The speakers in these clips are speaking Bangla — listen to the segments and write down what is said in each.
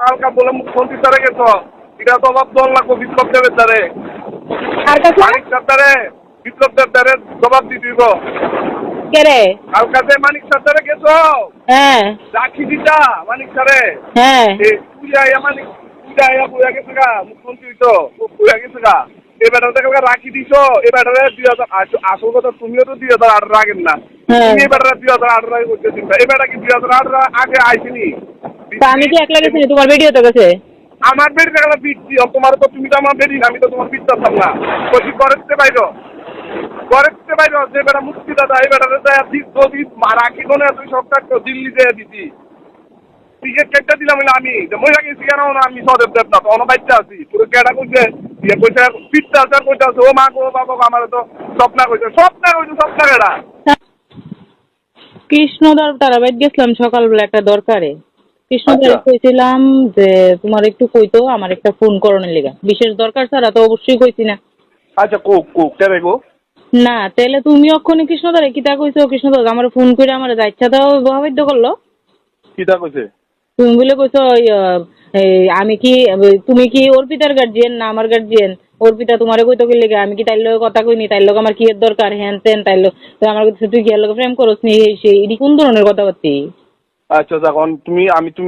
কালকা বলে মুখ্যমন্ত্রী স্যারে গেছো, এটা তো অভাব দল লাগবো বিপ্লব দেবের দ্বারে, মানিক স্যার দ্বারে, বিপ্লব দেব দ্বারে জবাব দিতে কে রে? কালকা যে মানিক স্যার দ্বারে গেছো, হ্যাঁ রাখি দিতা মানিক স্যারে, হ্যাঁ পূজা মানিক পূজা বুয়া গেছে গা, মুখ্যমন্ত্রী তো বুয়া গেছে গা, এবার রাখি দিছো, এবার 2000 আসল কথা তুমিও তো 2018 আগের না, তুমি এবার 2018 আগে করতে চিন্তা, এবার কি 2018 আগে আইসিনি? তা আমি কি একলা গেছি? তোমার ভিডিও তো গেছে। আমার বেড়ি দেখলা পিটছি, তোমার তো তুমি তো আমার বেড়ি না, আমি তো তোমার পিটতাম না, বলছি করতে বাইরো যে বেটা মুক্তি দাদা এই বেটা যদি রাখি কোনে তুই সব কাটতো দিল্লি যেয়ে দিছি, টিকিট কেটে দিলাম আমি মহিলা গেছি কেন না, আমি সদেব দেব না অন্য বাচ্চা আছি, পুরো কেটা কইছে ইয়ে কইছে পিটতে আছে কইতে আছে, ও মা গো বাবা আমার তো স্বপ্না কইছে স্বপ্না কেটা কৃষ্ণদার তারাবাইত গেছিলাম সকালবেলা একটা দরকারে। কৃষ্ণদার কইছিলাম যে তোমার একটু কইতো আমার একটা ফোন করণের লেগা, বিশেষ দরকার ছাড়া তো অবশ্যই কইছি না। আচ্ছা কোক কেরে গো না তাহলে তুমি ওখানে কৃষ্ণদারে কিতা কইছো? কৃষ্ণদার আমার ফোন করে আমার যা ইচ্ছা তাও বাধ্য করলো। কিতা কইছে? তুমি বলে কইছো আমি কি, তুমি কি অর্পিতার গার্জিয়ান না আমার গার্জিয়ান? অর্পিতা তোমারে কইতো কি লেগে? আমি কি তাইর লগে কথা কইনি? তাইর লগে আমার কি এর দরকার? হ্যান তেন তাইর লগে তো আমার কাছে তুই কি এর লগে প্রেম করছ নি? সেই এডি কোন ধরনের কথাবার্তি? আচ্ছা যখন তুমি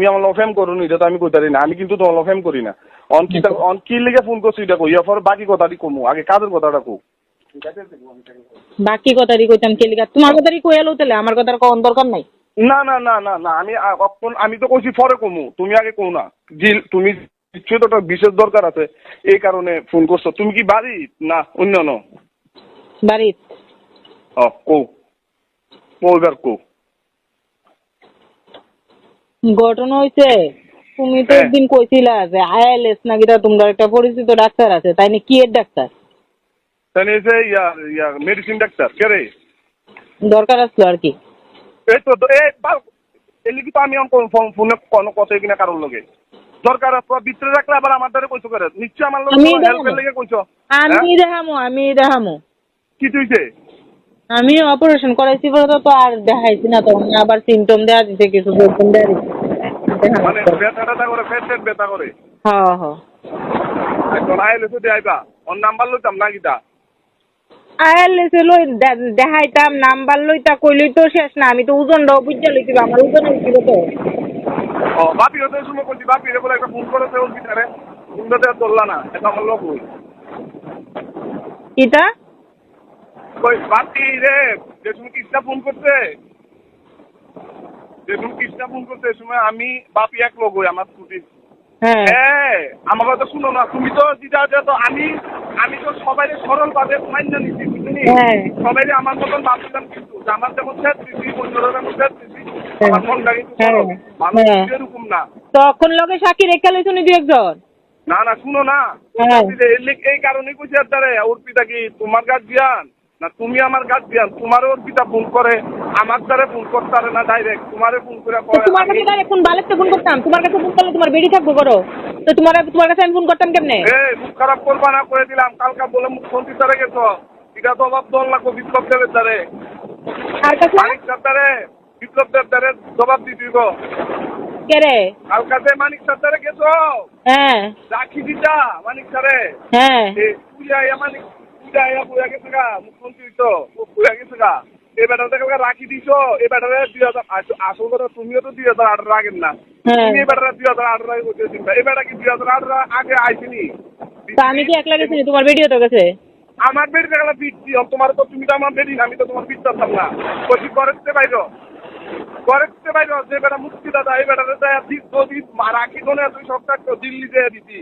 আমার লগে ফেম করো নি, এটা তো আমি কইতারি না, আমি কিন্তু তোমার লগে ফেম করি না। অন কি লেগে ফোন করছি এটা কই, এরপর বাকি কথাটি কমু, আগে কাজের কথাটা কও। বাকি কথাটি কইতাম কি লেগে? তোমার কথাটি কইয়ালো তাহলে আমার কথার কোন দরকার নাই। না না না না না আমি তো কইছি পরে কমু, তুমি আগে কও না। তুমি নিশ্চয়ই তো একটা বিশেষ দরকার আছে এই কারণে ফোন করছো। তুমি কি বাড়ি না অন্য ন? বাড়িত। কও এবার কও। ঘটনা হইছে তুমি তো একদিন কইছিলা যে আইএলএস নাকি তোমরা একটা পরিচিত ডাক্তার আছে, তাই না? কি এর ডাক্তার? তাহলে এই যে মেডিসিন ডাক্তার কে রে? দরকার আসলো আর কি। এই তো এলি কি তো আমি ফোনে কোনো কথাই কিনা কারোর লগে দরকার ভিতরে রাখলে আবার আমার দ্বারা কইছো করে, নিশ্চয় আমার লগে হেল্পের লেগে কইছো। আমি দেখামো কি তুইছে? আমি অপারেশন করাইছি বলে তো আর দেখাইছি না, তখন আবার সিমটম দেওয়া দিছে, কিছু সিমটম দেওয়া দিছে মানে ব্যথা করে পেট ব্যথা করে। হ্যাঁ হ্যাঁ এখন আইলে তো আইবা ওর নাম্বার লইতাম না কিটা? আইএলএস লই দেখাইতাম, নাম্বার লইতা কইলই তো শেষ না, আমি তো ওজনটাও বুঝতে লইছিলাম, আমার ওজন হইছিল তো। বাপি হতে শুনে করছি, বাপি রে বলে একটা ফোন করেছে ওর ভিতরে, ফোনটা দেওয়া চললা না, এটা আমার লোক হই কিটা কই বাপি রে, যে তুমি কৃষ্ণা ফোন করছে, সময় আমি বাপি এক লোক হই আমার স্কুটি। হ্যাঁ আমার কথা শুনো না, তুমি তো দিদা তো আমি তো সবাই সরল ভাবে মান্য নিচ্ছি, বুঝলি? সবাই আমার মতন ভাবছিলাম, কিন্তু আমার যেমন শেষ দিচ্ছি অন্যরা যেমন শেষ দিচ্ছি, আমার মনটা কিন্তু মানুষ এরকম না। তখন লগে সাক্ষী রেখা লইছো নি দুই একজন? না শুনো না, এই কারণে কইছি আর তারে অর্পিতা কি তোমার গার্জিয়ান না তুমি আমার গার্জিয়ান? তোমার অর্পিতা ফোন করে আমার দ্বারা ফোন করতে পারে না, ডাইরেক্ট তোমারে ফোন করে তোমার কাছে ডাইরেক্ট ফোন বালেকতে ফোন করতাম, তোমার কাছে ফোন করলে তোমার বেড়ি থাকবো করো তো, তোমার কাছে আমি ফোন করতাম কেমনে? মুখ খারাপ করবা না, করে দিলাম। কালকা বলে মুখ্যমন্ত্রী স্যারে গেছো, এটা তো অভাব দল লাগবো বিপ্লব দেবের দ্বারে, মানিক স্যার দ্বারে, বিপ্লব দেব দ্বারে জবাব দিতে গো। কে রে? কালকা যে মানিক স্যার দ্বারে গেছো, রাখি দিতা মানিক স্যারে, পূজা বুয়া গেছে গা, মুখ্যমন্ত্রী তো বুয়া গেছে গা, এই বেটার রাখি দিছো, এই বেটার 2000 আসল কথা তুমিও তো 2018 আগের না, তুমি এই বেটার 2018 আগে করতে চিন্তা, এই বেটা কি 2018 আগে আইসিনি? আমি কি একলা গেছি? তোমার ভিডিও তো গেছে। আমার বেড়ি দেখলা পিটছি, তোমার তো তুমি তো আমার বেড়ি না, আমি তো তোমার পিটতাম না, বলছি করতে বাইরো যে বেটা মুক্তি দাদা এই বেটার যদি রাখি কোনে তুই সব কাটতো দিল্লি যেয়ে দিছি।